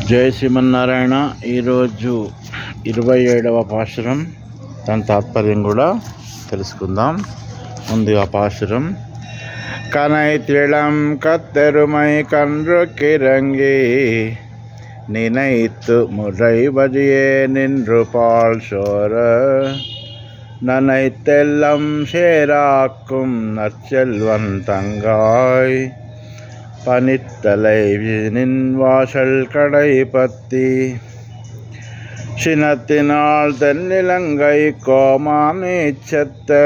జై శ్రీమన్నారాయణ. ఈరోజు 27వ పాశురం, దాని తాత్పర్యం కూడా తెలుసుకుందాం. ముందుగా పాశురం. కనైతిళం కత్తెరుమై కన్రు కిరంగి నినైత్తు ముర్రై బజియే నిన్రు పాల్ షోర நனைத்தெல்லம் சேராக்கும் நற்செல்வந்தங்காய் பனித்தலை நின் வாசல் கடை பத்தி சினத்தினால் தென்னிலங்கை கோமானை செத்த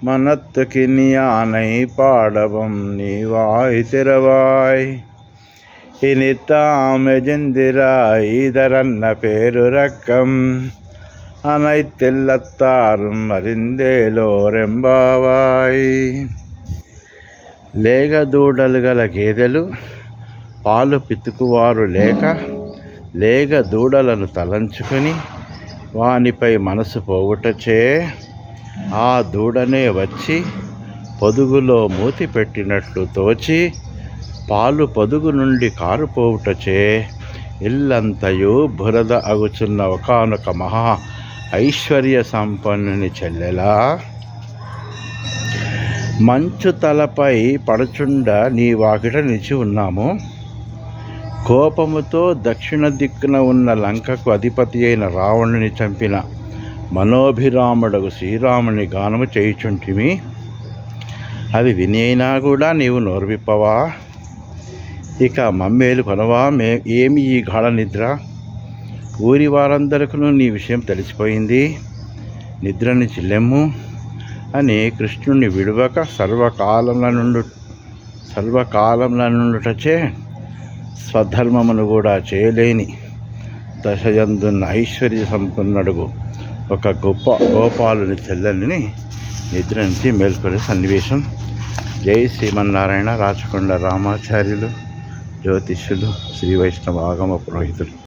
மனத்து கினியானை பாடவும் நீ வாய் திறவாய் இனித்தாம் எஜிந்திராய் இதரன்ன பேருரக்கம் அனைத்தெல்லத்தாரும் అరిందేలోరెంబావాయ్. లేగదూడలు గల గేదెలు పాలు పితుకువారు లేగ దూడలను తలంచుకొని వానిపై మనసు పోవుటచే ఆ దూడనే వచ్చి పొదుగులో మూతి పెట్టినట్లు తోచి పాలు పొదుగు నుండి కారుపోవుటచే ఇల్లంతయు బురద అగుచున్న ఒకానొక మహా ఐశ్వర్య సంపన్నుని చెల్లెలా, మంచు తలపై పడుచుండ నీ వాకిట నిలిచి ఉన్నాము. కోపముతో దక్షిణ దిక్కున ఉన్న లంకకు అధిపతి అయిన రావణుని చంపిన మనోభిరాముడగు శ్రీరాముని గానము చేయుచుంటిమి. అవి వినైనా కూడా నీవు నోరువిప్పవా? ఇక మమ్మేలు కొనవా? ఏమి ఈ గాఢ నిద్ర? ఊరి వారందరికీ నీ విషయం తెలిసిపోయింది. నిద్ర నుంచి లెమ్ము అని కృష్ణుని విడువక సర్వకాలంలో నుండుటచే స్వధర్మమును కూడా చేయలేని దశయందున్న ఐశ్వర్య సంపన్నుడుగు ఒక గొప్ప గోపాలుని చెల్లెల్ని నిద్ర నుంచి మేల్కొనే సన్నివేశం. జై శ్రీమన్నారాయణ. రాచకొండ రామాచార్యులు, జ్యోతిష్యులు, శ్రీ వైష్ణవ ఆగమ పురోహితులు.